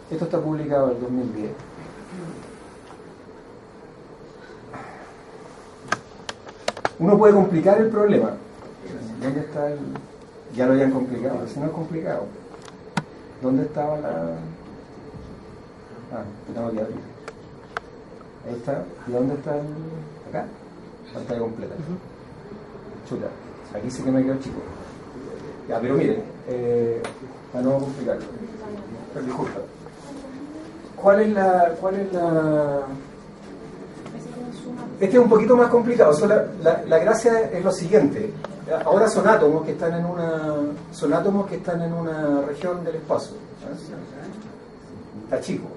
A: Esto está publicado en el 2010. Uno puede complicar el problema. ¿Dónde está el...? Ya lo habían complicado, pero si no es complicado. ¿Dónde estaba la...? Tengo que abrir. Ahí está. ¿Y dónde está el...? Acá. Pantalla completa. Chuta. Aquí sí que me quedo chico. Ya, pero miren, para no complicarlo. Pero disculpa. ¿Cuál es la...? Este es un poquito más complicado. La gracia es lo siguiente. Ahora son átomos que están en una región del espacio. Está chico.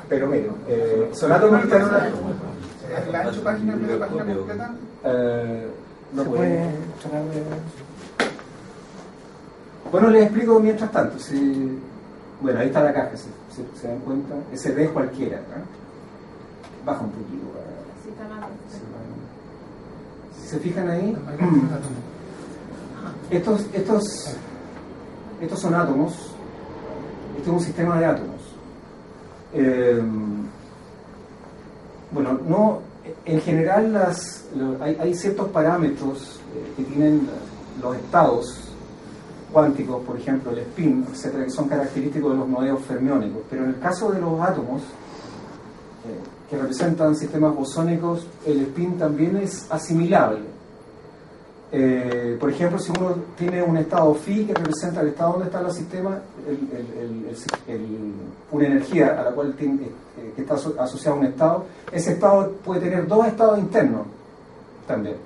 A: Pero miren, son átomos que están en una...
C: ¿La han hecho página en vez de página completa?
A: No puede. Bueno, les explico mientras tanto. Bueno, ahí está la caja, se dan cuenta. Ese D es cualquiera, ¿no? Baja un poquito. Si se fijan ahí, estos son átomos. Este es un sistema de átomos. Bueno, no, en general hay ciertos parámetros que tienen los estados cuánticos, por ejemplo el spin, etcétera, que son característicos de los modelos fermiónicos, pero en el caso de los átomos que representan sistemas bosónicos, el spin también es asimilable. Por ejemplo, si uno tiene un estado phi que representa el estado donde está el sistema, una energía a la cual que está asociada a un estado, ese estado puede tener dos estados internos también.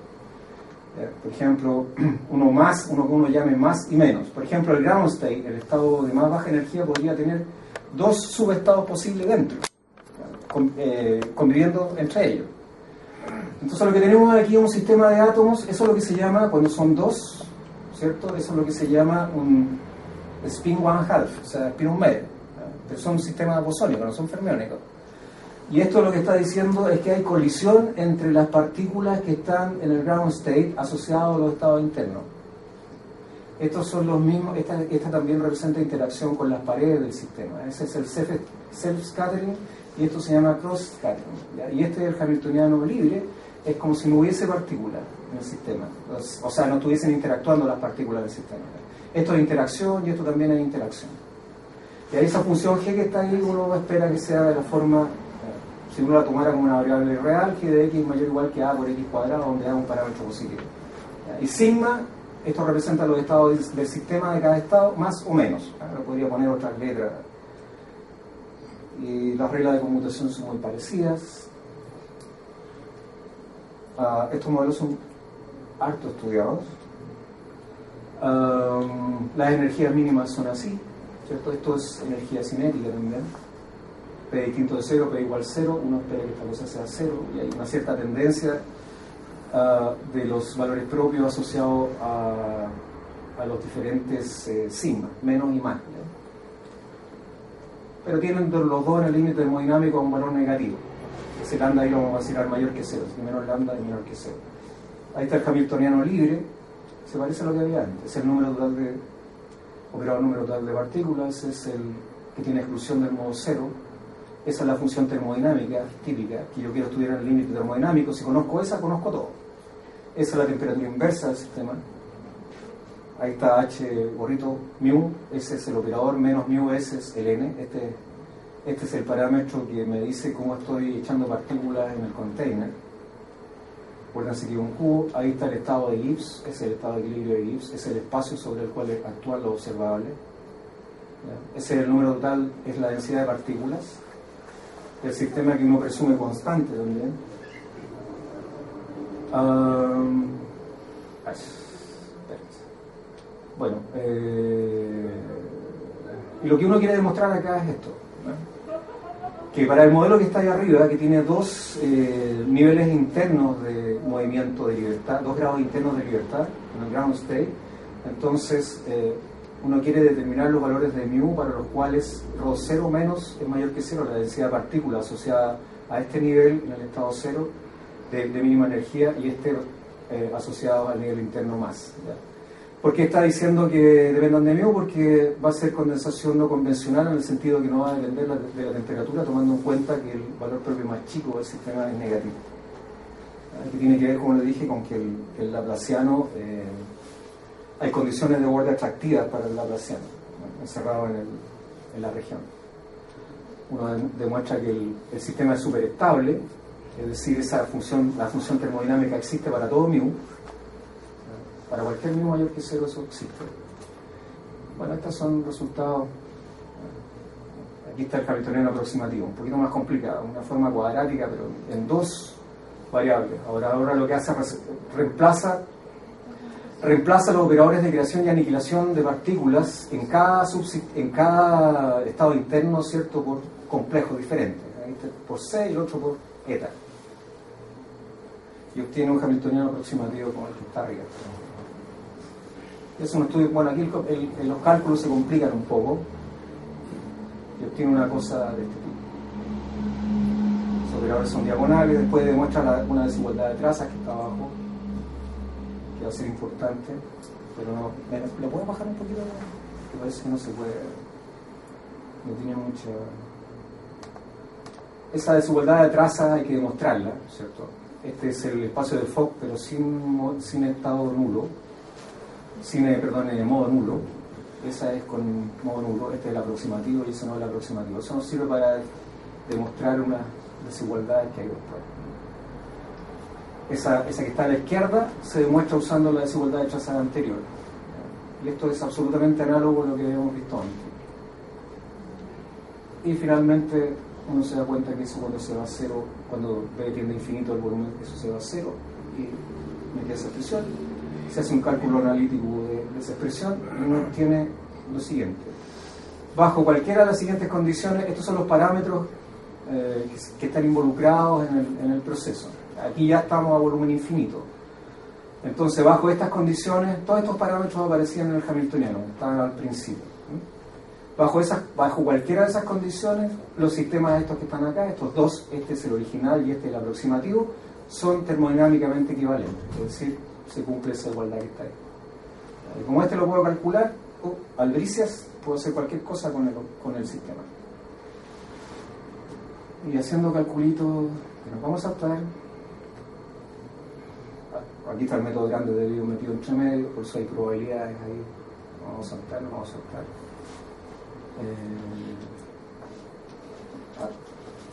A: Por ejemplo, uno que uno llame más y menos. Por ejemplo, el ground state, el estado de más baja energía, podría tener dos subestados posibles dentro, conviviendo entre ellos. Entonces lo que tenemos aquí es un sistema de átomos. Eso es lo que se llama, cuando son dos, ¿cierto? Eso es lo que se llama un spin one half, o sea, spin un medio. Pero son sistemas bosónicos, no son fermiónicos. Y esto lo que está diciendo es que hay colisión entre las partículas que están en el ground state asociados a los estados internos. Estos son los mismos, esta también representa interacción con las paredes del sistema. Ese es el self-scattering y esto se llama cross-scattering. Y este es el hamiltoniano libre, es como si no hubiese partículas en el sistema. O sea, no estuviesen interactuando las partículas del sistema. Esto es interacción y esto también es interacción. Y ahí esa función g que está ahí, uno espera que sea de la forma... Si uno la tomara como una variable real, g de x mayor o igual que a por x cuadrado, donde a es un parámetro positivo. Y sigma, esto representa los estados del sistema de cada estado, más o menos. Lo podría poner otras letras. Y las reglas de conmutación son muy parecidas. Estos modelos son harto estudiados. Las energías mínimas son así, ¿cierto? Esto es energía cinética también. P distinto de 0, P igual 0, uno espera que esta cosa sea 0 y hay una cierta tendencia de los valores propios asociados a los diferentes sigmas, menos y más, ¿ya? Pero tienen los dos en el límite termodinámico a un valor negativo. Ese lambda ahí lo vamos a considerar mayor que 0, si menos lambda y menor que 0. Ahí está el hamiltoniano libre, se parece a lo que había antes, es el número total de operador número total de partículas, es el que tiene exclusión del modo 0. Esa es la función termodinámica típica, que yo quiero estudiar en el límite termodinámico. Si conozco esa, conozco todo. Esa es la temperatura inversa del sistema. Ahí está H gorrito mu, ese es el operador, menos mu, ese es el n. Este es el parámetro que me dice cómo estoy echando partículas en el container. Acuérdense que un cubo, ahí está el estado de Gibbs, ese es el estado de equilibrio de Gibbs, es el espacio sobre el cual actúa lo observable. ¿Ya? Ese es el número total, es la densidad de partículas. El sistema que uno presume constante también. Bueno, y lo que uno quiere demostrar acá es esto, ¿no? Que para el modelo que está ahí arriba, que tiene dos niveles internos de movimiento de libertad, 2 grados internos de libertad en el ground state, entonces uno quiere determinar los valores de mu para los cuales ρ 0 menos es mayor que 0, la densidad de partículas asociada a este nivel en el estado 0 de mínima energía y asociado al nivel interno más, ¿ya? ¿Por qué está diciendo que dependan de mu? Porque va a ser condensación no convencional, en el sentido que no va a depender de la temperatura, tomando en cuenta que el valor propio más chico del sistema es negativo. Que tiene que ver, como le dije, con que el laplaciano, hay condiciones de borde atractivas para el laplaciano, ¿no? Encerrado en la región. Uno demuestra que el sistema es superestable, es decir, la función termodinámica existe para todo mu. Para cualquier mu mayor que 0 eso existe. Bueno, estos son resultados. Aquí está el hamiltoniano aproximativo, un poquito más complicado, una forma cuadrática, pero en 2 variables. Ahora lo que hace es reemplaza los operadores de creación y aniquilación de partículas en cada estado interno, ¿cierto?, por complejos diferentes. Por C y el otro por eta. Y obtiene un hamiltoniano aproximativo como el que está arriba. Es un estudio, bueno, aquí los cálculos se complican un poco y obtiene una cosa de este tipo. Los operadores son diagonales, después demuestra una desigualdad de trazas que está abajo, que va a ser importante, pero no. ¿Le puedo bajar un poquito? Que parece que no se puede, no tiene mucha. Esa desigualdad de trazas hay que demostrarla, ¿cierto? Este es el espacio de Fock, pero sin estado nulo. Modo nulo. Esa es con modo nulo, este es el aproximativo y ese no es el aproximativo. Eso nos sirve para demostrar unas desigualdades que hay después. Esa que está a la izquierda se demuestra usando la desigualdad de trazas anterior. Y esto es absolutamente análogo a lo que hemos visto antes. Y finalmente uno se da cuenta que eso cuando se va a 0, cuando B tiende a infinito el volumen, eso se va a 0 y mete esa expresión. Se hace un cálculo analítico de esa expresión y uno obtiene lo siguiente. Bajo cualquiera de las siguientes condiciones, estos son los parámetros que están involucrados en el proceso. Aquí ya estamos a volumen infinito. Entonces, bajo estas condiciones, todos estos parámetros aparecían en el hamiltoniano, estaban al principio. Bajo cualquiera de esas condiciones, los sistemas estos que están acá, estos dos, este es el original y este es el aproximativo, son termodinámicamente equivalentes, es decir, se cumple esa igualdad que está ahí. Como este lo puedo calcular, albricias, puedo hacer cualquier cosa con el sistema. Y haciendo calculitos que nos vamos a saltar, aquí está el método grande de Dios metido entre medio, por eso hay probabilidades ahí. Nos vamos a saltar.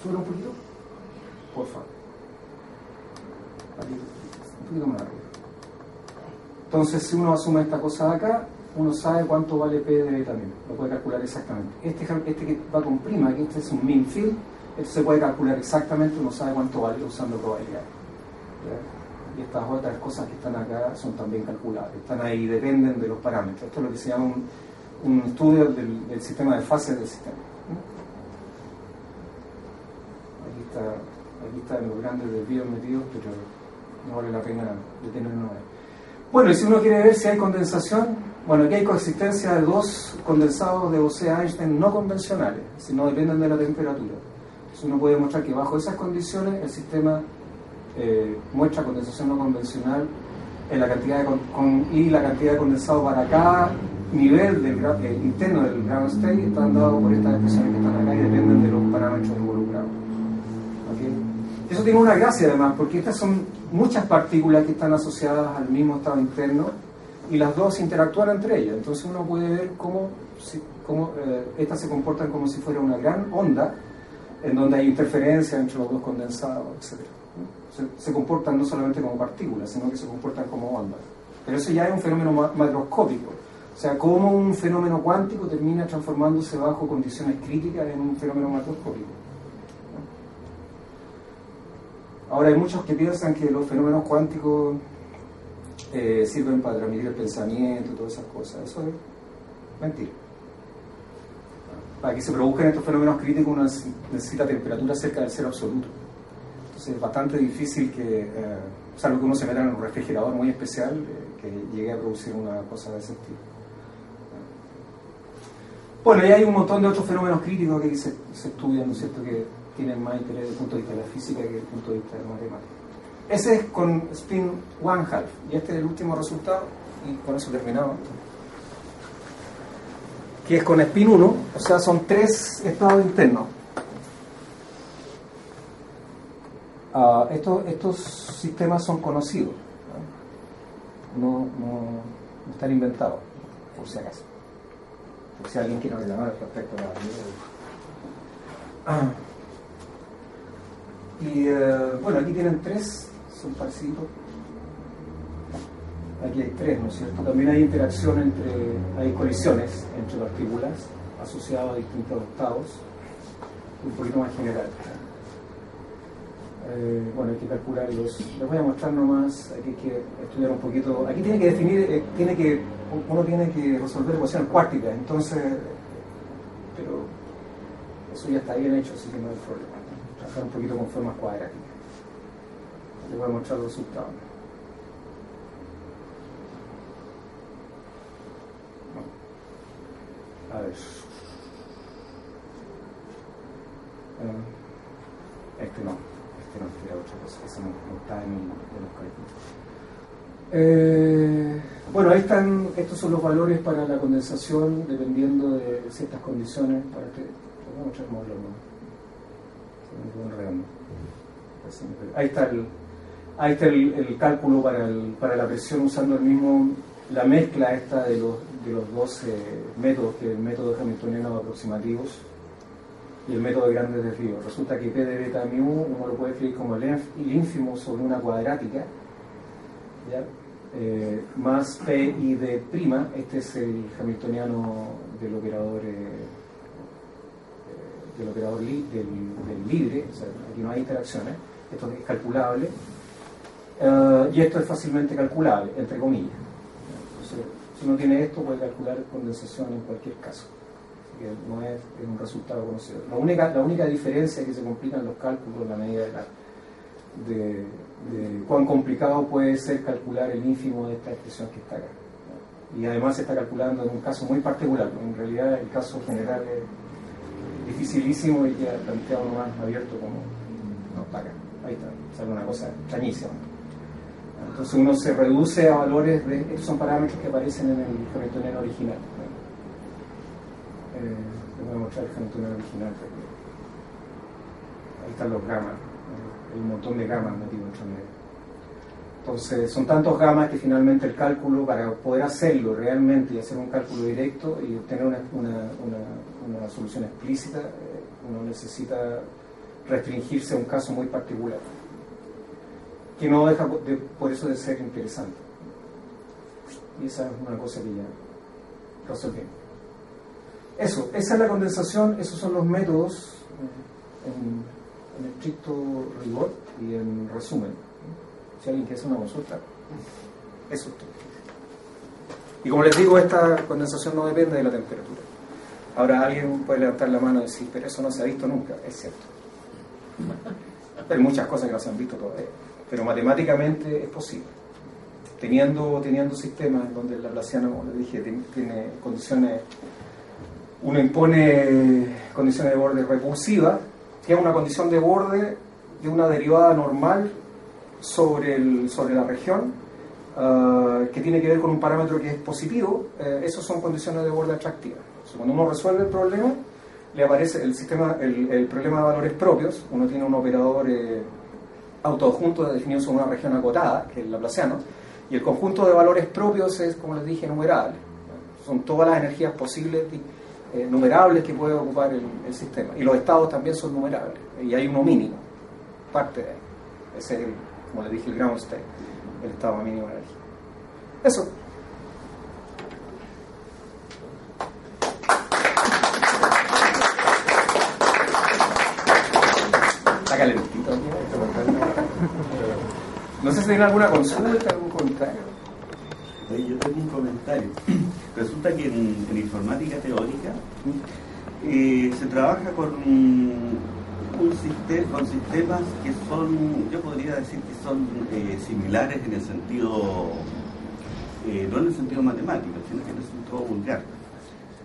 A: Sube un poquito, por favor. Aquí, un poquito más arriba. Entonces, si uno asume esta cosa de acá, uno sabe cuánto vale P de B también, lo puede calcular exactamente. Este que va con prima, que este es un mean field, esto se puede calcular exactamente, uno sabe cuánto vale usando probabilidad. y estas otras cosas que están acá son también calculables, están ahí, dependen de los parámetros. Esto es lo que se llama un estudio del sistema de fases del sistema. Aquí están los grandes desvíos metidos, pero no vale la pena detenernos ahí. Bueno, y si uno quiere ver si hay condensación, bueno, aquí hay coexistencia de dos condensados de Bose-Einstein no convencionales, si no dependen de la temperatura. Entonces uno puede mostrar que bajo esas condiciones el sistema muestra condensación no convencional en la cantidad y la cantidad de condensado para cada nivel interno del ground state están dados por estas expresiones que están acá y dependen de los parámetros involucrados. ¿Okay? Eso tiene una gracia además, porque estas son muchas partículas que están asociadas al mismo estado interno y las dos interactúan entre ellas. Entonces uno puede ver cómo estas se comportan como si fuera una gran onda en donde hay interferencia entre los dos condensados, etc. Se comportan no solamente como partículas, sino que se comportan como ondas. Pero eso ya es un fenómeno macroscópico. O sea, cómo un fenómeno cuántico termina transformándose bajo condiciones críticas en un fenómeno macroscópico. Ahora hay muchos que piensan que los fenómenos cuánticos sirven para transmitir el pensamiento y todas esas cosas. Eso es mentira. Para que se produzcan estos fenómenos críticos uno necesita temperatura cerca del cero absoluto. Entonces es bastante difícil que, salvo que uno se meta en un refrigerador muy especial, que llegue a producir una cosa de ese tipo. Bueno, y hay un montón de otros fenómenos críticos que se estudian, ¿no es cierto?, que tienen más interés desde el punto de vista de la física que desde el punto de vista de la matemática. Ese es con spin 1/2, y este es el último resultado, y con eso terminamos. Que es con spin 1, o sea, son 3 estados internos. Estos sistemas son conocidos, no están inventados, por si acaso. Por si alguien quiere reclamar respecto a la bueno, aquí tienen 3, son parecidos. Aquí hay 3, ¿no es cierto? También hay interacción hay colisiones entre partículas asociadas a distintos estados, un poquito más general. Bueno, hay que calcularlos. Les voy a mostrar nomás, aquí hay que estudiar un poquito. Aquí tiene que definir, uno tiene que resolver ecuaciones cuánticas, entonces, pero eso ya está bien hecho, así que no hay problema. Trabajar un poquito con formas cuadráticas. Les voy a mostrar los resultados. A ver. Este no, era otra cosa, eso no está en los cálculos. Bueno, ahí están, estos son los valores para la condensación dependiendo de ciertas condiciones. Para que, voy a mostrar el modelo, ¿no? Ahí está el cálculo para la presión usando la mezcla esta de los 12 métodos, que es el método hamiltoniano aproximativos y el método de grandes desvíos. Resulta que P de beta mu uno lo puede escribir como el ínfimo sobre una cuadrática, ¿ya? Más P i de prima, este es el hamiltoniano del operador del libre, o sea, aquí no hay interacciones, esto es calculable, y esto es fácilmente calculable, entre comillas. Entonces, si uno tiene esto, puede calcular condensación en cualquier caso. Así que no es un resultado conocido. La única diferencia es que se complican los cálculos en la medida de cuán complicado puede ser calcular el ínfimo de esta expresión que está acá. Y además se está calculando en un caso muy particular. En realidad el caso general es dificilísimo y queda planteado más abierto como no está acá. Ahí está, sale una cosa extrañísima. Entonces uno se reduce a valores estos son parámetros que aparecen en el hamiltoniano original. Les voy a mostrar el hamiltoniano original. Ahí están los gamas, hay un montón de gamas metidos entre medio. Entonces son tantos gamas que finalmente el cálculo, para poder hacerlo realmente y hacer un cálculo directo y obtener una solución explícita, uno necesita restringirse a un caso muy particular, que no deja por eso de ser interesante. Y esa es una cosa que ya resolvimos. Esa es la condensación, esos son los métodos en estricto rigor y en resumen. Si alguien quiere hacer una consulta, eso es todo. Y como les digo, esta condensación no depende de la temperatura. Ahora alguien puede levantar la mano y decir, pero eso no se ha visto nunca. Es cierto. Hay muchas cosas que no se han visto todavía, pero matemáticamente es posible. Teniendo sistemas en donde el laplaciano, como les dije, tiene condiciones, uno impone condiciones de borde repulsivas, que es una condición de borde de una derivada normal sobre la región, que tiene que ver con un parámetro que es positivo. Esos son condiciones de borde atractivas. O sea, cuando uno resuelve el problema, le aparece el problema de valores propios. Uno tiene un operador autoadjunto definido sobre una región acotada, que es el laplaciano, y el conjunto de valores propios es, como les dije, numerable. Son todas las energías posibles numerables que puede ocupar el sistema, y los estados también son numerables, y hay uno mínimo, parte de ahí. Ese es, como les dije, el ground state, el estado mínimo de energía. Eso. Está calentito. No sé si tienen alguna consulta, algún comentario.
D: Yo tengo un comentario. Resulta que en informática teórica se trabaja con sistemas que son, yo podría decir que son similares en el sentido, no en el sentido matemático, sino que en el sentido vulgar.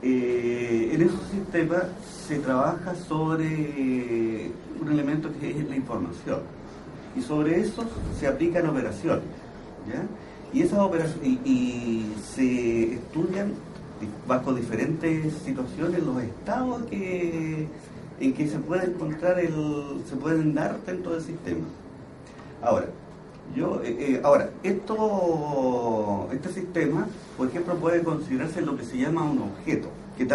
D: En esos sistemas se trabaja sobre un elemento que es la información, y sobre eso se aplican operaciones, ¿ya? Y esas operaciones y se estudian bajo diferentes situaciones los estados en que se puede encontrar se pueden dar dentro del sistema. Ahora, este sistema, por ejemplo, puede considerarse lo que se llama un objeto, que es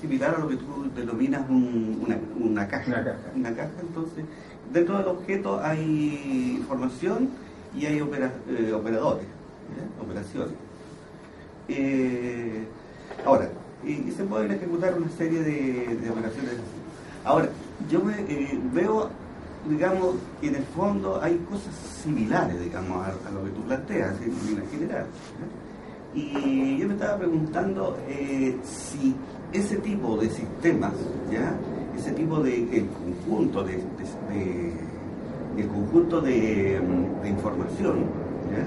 D: similar a lo que tú denominas una caja. Una caja. Entonces, dentro del objeto hay información y hay operadores, ¿ya? Operaciones. Ahora, y se pueden ejecutar una serie de operaciones así. Ahora, yo veo, digamos, que en el fondo hay cosas similares, digamos, a lo que tú planteas en línea general, ¿ya? Y yo me estaba preguntando si ese tipo de sistemas, ¿ya? Ese tipo de conjunto de información, ¿ya?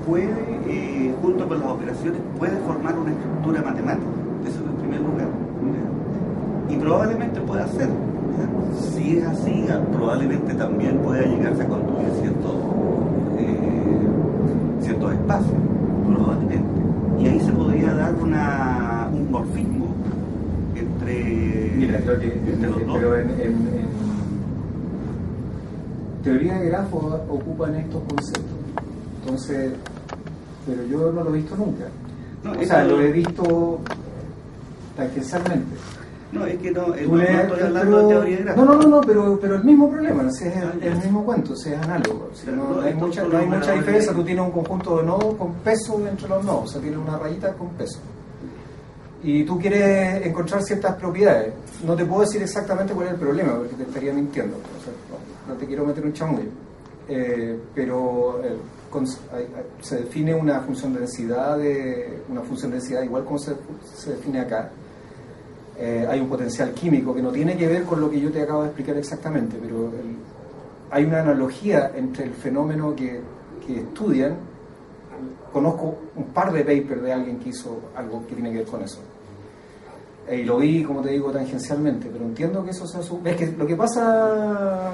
D: Puede, junto con las operaciones, puede formar una estructura matemática. Eso en primer lugar, ¿ya? Y probablemente pueda ser, ¿ya? Si es así, probablemente también pueda llegarse a construir ciertos espacios, probablemente. Y ahí se podría dar un morfismo entre,
A: mira, creo que,
D: entre los dos.
A: Pero en teoría de grafos ocupan estos conceptos. Entonces, pero yo no lo he visto nunca.
D: No,
A: o sea, lo he visto tangencialmente.
D: No, es que no estoy hablando de teoría de grafos.
A: No, pero el mismo problema, es el mismo cuento, es análogo. No hay mucha diferencia. Tú tienes un conjunto de nodos con peso entre los nodos, o sea, tienes una rayita con peso. Y tú quieres encontrar ciertas propiedades. No te puedo decir exactamente cuál es el problema, porque te estaría mintiendo. O sea, no te quiero meter un chamullo. Pero se define una función de densidad igual como se define acá. Hay un potencial químico que no tiene que ver con lo que yo te acabo de explicar exactamente, pero hay una analogía entre el fenómeno que estudian. Conozco un par de papers de alguien que hizo algo que tiene que ver con eso, y lo vi, como te digo, tangencialmente, pero entiendo que eso sea es que lo que pasa,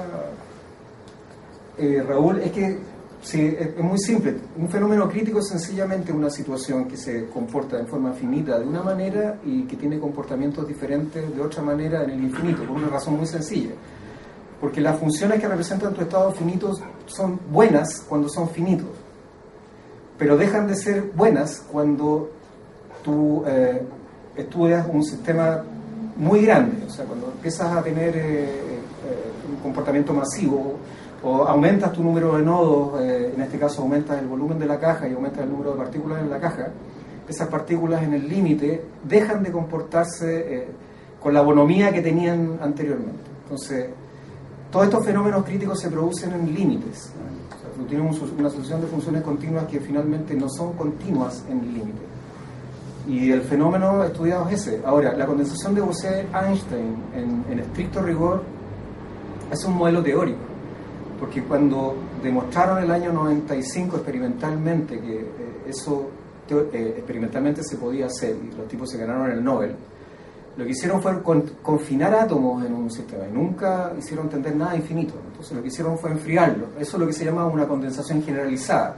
A: Raúl, es que sí, es muy simple. Un fenómeno crítico es sencillamente una situación que se comporta en forma finita de una manera y que tiene comportamientos diferentes de otra manera en el infinito, por una razón muy sencilla. Porque las funciones que representan tu estado finito son buenas cuando son finitos, pero dejan de ser buenas cuando tú estudias un sistema muy grande. O sea, cuando empiezas a tener un comportamiento masivo, o aumentas tu número de nodos, en este caso aumentas el volumen de la caja y aumentas el número de partículas en la caja, esas partículas en el límite dejan de comportarse con la bonomía que tenían anteriormente. Entonces, todos estos fenómenos críticos se producen en límites. O sea, tienen una sucesión de funciones continuas que finalmente no son continuas en el límite. Y el fenómeno estudiado es ese. Ahora, la condensación de Bose-Einstein, en estricto rigor, es un modelo teórico. Porque cuando demostraron en el año 95 experimentalmente que eso experimentalmente se podía hacer, y los tipos se ganaron el Nobel, lo que hicieron fue confinar átomos en un sistema y nunca hicieron tender nada infinito. Entonces lo que hicieron fue enfriarlo. Eso es lo que se llama una condensación generalizada,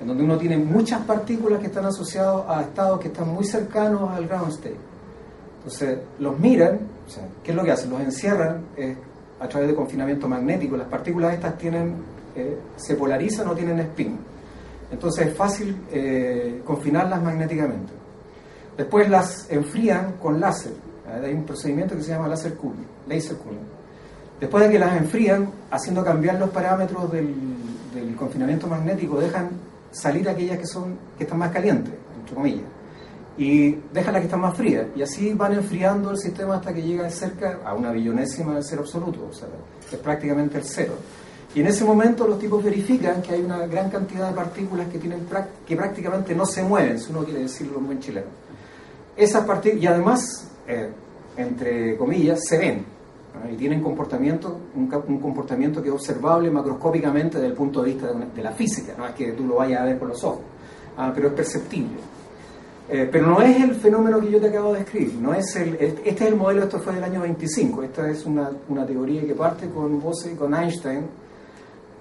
A: en donde uno tiene muchas partículas que están asociadas a estados que están muy cercanos al ground state. Entonces los miran, o sea, ¿qué es lo que hacen? Los encierran a través de confinamiento magnético. Las partículas estas se polarizan o tienen spin. Entonces es fácil confinarlas magnéticamente. Después las enfrían con láser. Hay un procedimiento que se llama laser cooling. Después de que las enfrían, haciendo cambiar los parámetros del confinamiento magnético, dejan salir aquellas que están más calientes, entre comillas, y dejan las que están más frías, y así van enfriando el sistema hasta que llega cerca a una billonésima del cero absoluto, o sea, es prácticamente el cero. Y en ese momento los tipos verifican que hay una gran cantidad de partículas que prácticamente no se mueven, si uno quiere decirlo en buen chileno. Esas partículas, y además, entre comillas, se ven, ¿no? Y tienen un comportamiento que es observable macroscópicamente desde el punto de vista de la física, no es que tú lo vayas a ver con los ojos, pero es perceptible. Pero no es el fenómeno que yo te acabo de describir, no es este es el modelo. Esto fue del año 25, esta es una teoría que parte con Bose y con Einstein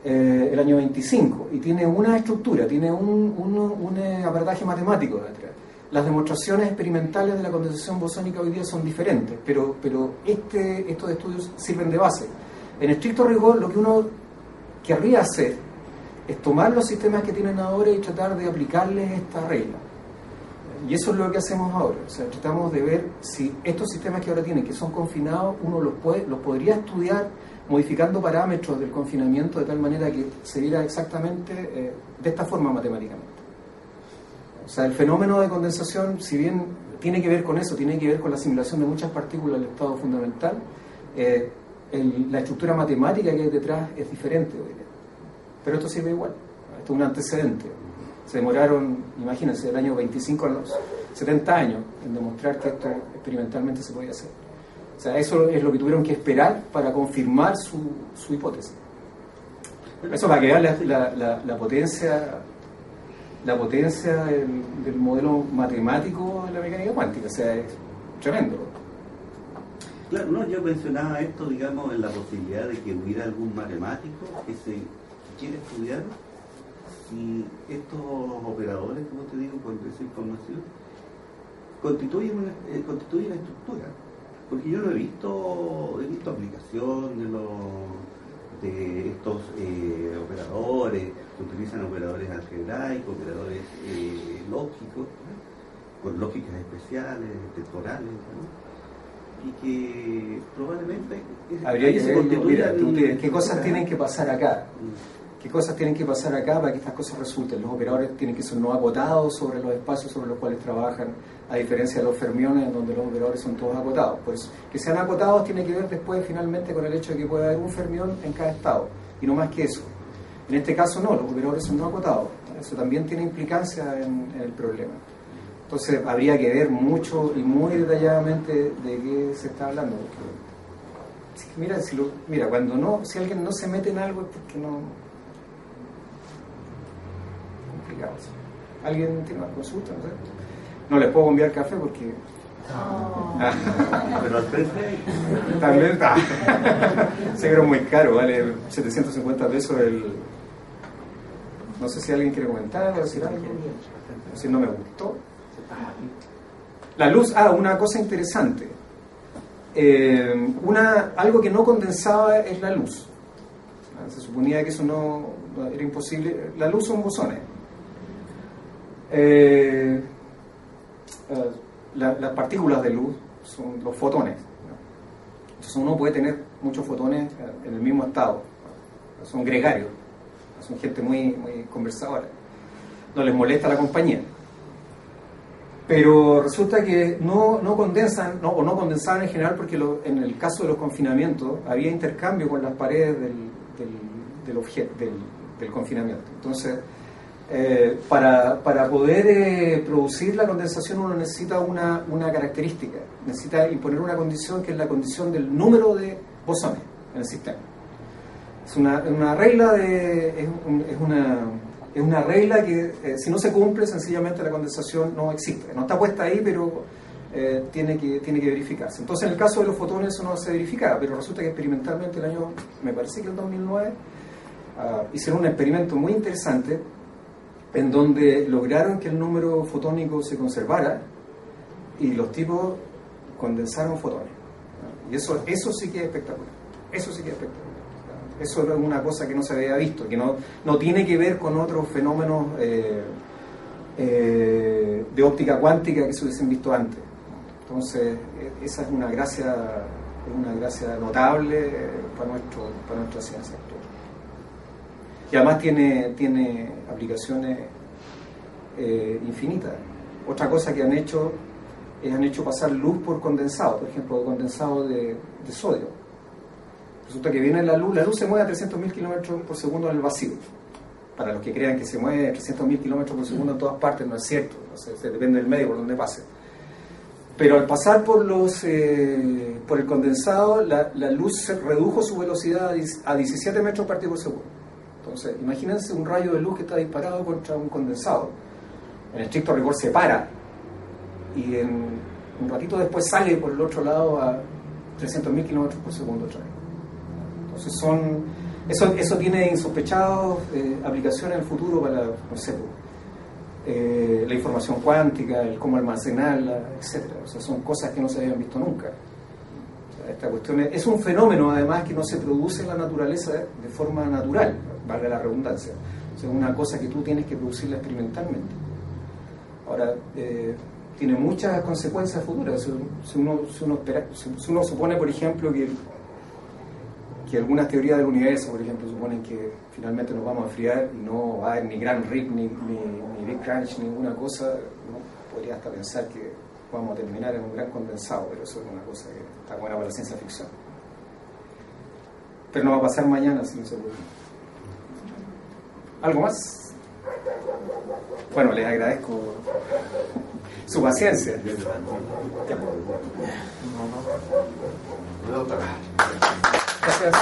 A: el año 25, y tiene una estructura, tiene un aparataje matemático detrás. Las demostraciones experimentales de la condensación bosónica hoy día son diferentes, pero estos estudios sirven de base. En estricto rigor, lo que uno querría hacer es tomar los sistemas que tienen ahora y tratar de aplicarles esta regla. Y eso es lo que hacemos ahora. O sea, tratamos de ver si estos sistemas que ahora tienen, que son confinados, uno los podría estudiar modificando parámetros del confinamiento de tal manera que se viera exactamente de esta forma matemáticamente. O sea, el fenómeno de condensación, si bien tiene que ver con eso, tiene que ver con la asimilación de muchas partículas del estado fundamental, la estructura matemática que hay detrás es diferente hoy día. Pero esto sirve igual. Esto es un antecedente. Se demoraron, imagínense, del año 25 a los 70 años en demostrar que esto experimentalmente se podía hacer. O sea, eso es lo que tuvieron que esperar para confirmar su hipótesis. Eso para que vean la potencia del modelo matemático de la mecánica cuántica. O sea, es tremendo.
D: Claro, no, yo mencionaba esto, digamos, en la posibilidad de que hubiera algún matemático que quiera estudiar si estos operadores, como te digo, con esa información constituyen la estructura. Porque yo no he visto aplicación de estos operadores, que utilizan operadores algebraicos, operadores lógicos, ¿no? Con lógicas especiales, temporales, ¿no? Y que probablemente
A: habría que ver, mira, qué cosas tienen que pasar acá. ¿Qué cosas tienen que pasar acá para que estas cosas resulten? Los operadores tienen que ser no acotados sobre los espacios sobre los cuales trabajan, a diferencia de los fermiones, donde los operadores son todos acotados. Pues que sean acotados tiene que ver después finalmente con el hecho de que pueda haber un fermión en cada estado, y no más que eso. En este caso no, los operadores son no acotados. Eso también tiene implicancia en el problema. Entonces habría que ver mucho y muy detalladamente de qué se está hablando. Porque, mira, si alguien no se mete en algo es porque no... ¿Alguien tiene una consulta? No sé. No les puedo enviar café porque...
D: Pero al precio
A: también sé que era muy caro, vale 750 pesos el... No sé si alguien quiere comentar o decir algo. Si no me gustó. La luz, una cosa interesante. Algo que no condensaba es la luz. Se suponía que eso no era imposible. La luz son bosones. Las partículas de luz son los fotones, ¿no? Entonces uno puede tener muchos fotones en el mismo estado, ¿no? Son gregarios, son gente muy, muy conversadora, no les molesta la compañía. Pero resulta que no condensan, o no condensaban en general, porque en el caso de los confinamientos había intercambio con las paredes del confinamiento. Entonces, para poder producir la condensación uno necesita una característica, necesita imponer una condición que es la condición del número de bosones en el sistema. Es una regla es una regla que si no se cumple, sencillamente la condensación no existe. No está puesta ahí, pero tiene que verificarse. Entonces, en el caso de los fotones eso no se verificaba, pero resulta que experimentalmente el año, me parece que el 2009, hicieron un experimento muy interesante en donde lograron que el número fotónico se conservara y los tipos condensaron fotones. Y eso sí que es espectacular. Eso sí que es espectacular. Eso es una cosa que no se había visto, que no tiene que ver con otros fenómenos de óptica cuántica que se hubiesen visto antes. Entonces, esa es una gracia notable para nuestra ciencia actual. Y además tiene aplicaciones infinitas. Otra cosa que han hecho pasar luz por condensado, por ejemplo, condensado de sodio. Resulta que viene la luz se mueve a 300.000 kilómetros por segundo en el vacío. Para los que crean que se mueve a 300.000 kilómetros por segundo en todas partes, no es cierto. O sea, depende del medio por donde pase. Pero al pasar por el condensado, la luz se redujo su velocidad a 17 metros partido por segundo. Entonces, imagínense un rayo de luz que está disparado contra un condensado. En estricto rigor se para y un ratito después sale por el otro lado a 300.000 kilómetros por segundo otra vez. Entonces eso tiene insospechadas aplicaciones en el futuro para, no sé, la información cuántica, el cómo almacenarla, etc. O sea, son cosas que no se habían visto nunca. O sea, esta cuestión es un fenómeno, además, que no se produce en la naturaleza de forma natural, valga la redundancia. O sea, es una cosa que tú tienes que producirla experimentalmente. Ahora, tiene muchas consecuencias futuras. Si uno supone, por ejemplo, que algunas teorías del universo, por ejemplo, suponen que finalmente nos vamos a enfriar y no va a haber ni Grand Rip, ni Big Crunch, ninguna cosa, ¿no? Podría hasta pensar que vamos a terminar en un gran condensado, pero eso es una cosa que está buena para la ciencia ficción. Pero no va a pasar mañana, si no se puede. ¿Algo más? Bueno, les agradezco su paciencia. Gracias.